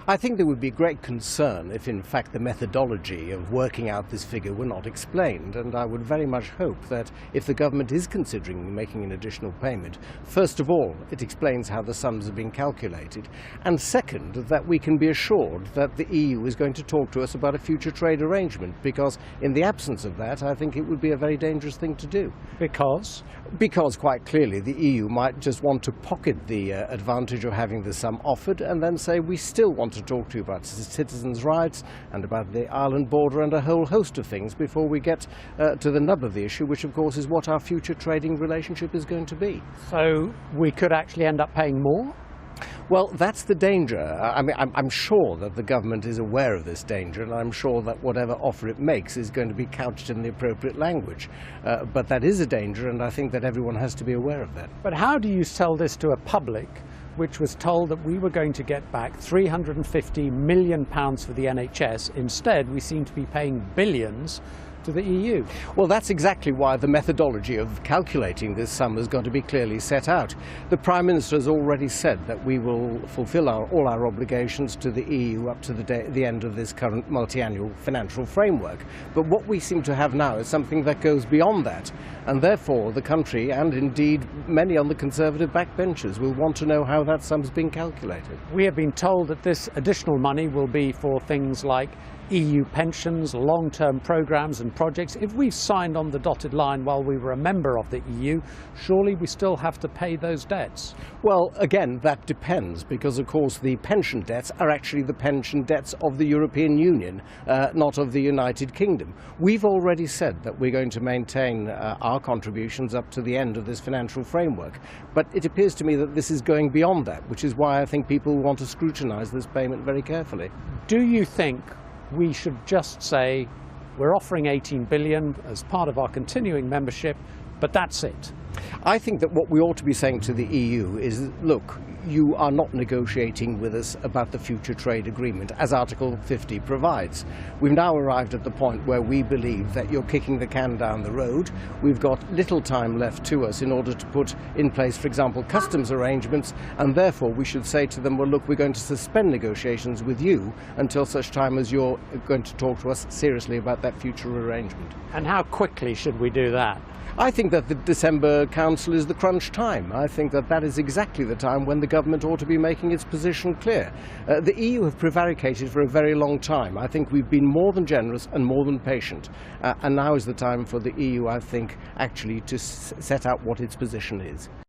I think there would be great concern if in fact the methodology of working out this figure were not explained, and I would very much hope that if the government is considering making an additional payment, first of all it explains how the sums have been calculated, and second that we can be assured that the EU is going to talk to us about a future trade arrangement, because in the absence of that I think it would be a very dangerous thing to do. Because? Because quite clearly the EU might just want to pocket the advantage of having the sum offered and then say we still want to talk to you about citizens' rights and about the Ireland border and a whole host of things before we get to the nub of the issue, which of course is what our future trading relationship is going to be. So we could actually end up paying more? Well, that's the danger. I mean, I'm sure that the government is aware of this danger, and I'm sure that whatever offer it makes is going to be couched in the appropriate language. But that is a danger, and I think that everyone has to be aware of that. But how do you sell this to a public which was told that we were going to get back £350 million for the NHS? Instead, we seem to be paying billions to the EU. Well, that's exactly why the methodology of calculating this sum has got to be clearly set out. The Prime Minister has already said that we will fulfil all our obligations to the EU up to the end of this current multi-annual financial framework. But what we seem to have now is something that goes beyond that, and therefore the country, and indeed many on the Conservative backbenchers, will want to know how that sum's been calculated. We have been told that this additional money will be for things like EU pensions, long-term programmes and projects. If we've signed on the dotted line while we were a member of the EU, surely we still have to pay those debts? Well, again, that depends, because of course the pension debts are actually the pension debts of the European Union, not of the United Kingdom. We've already said that we're going to maintain our contributions up to the end of this financial framework, but it appears to me that this is going beyond that, which is why I think people want to scrutinise this payment very carefully. Do you think we should just say we're offering 18 billion as part of our continuing membership, but that's it? I think that what we ought to be saying to the EU is, look, you are not negotiating with us about the future trade agreement, as Article 50 provides. We've now arrived at the point where we believe that you're kicking the can down the road. We've got little time left to us in order to put in place, for example, customs arrangements, and therefore we should say to them, well, look, we're going to suspend negotiations with you until such time as you're going to talk to us seriously about that future arrangement. And how quickly should we do that? I think that the December Council is the crunch time. I think that that is exactly the time when the government ought to be making its position clear. The EU have prevaricated for a very long time. I think we've been more than generous and more than patient. And now is the time for the EU, I think, actually to set out what its position is.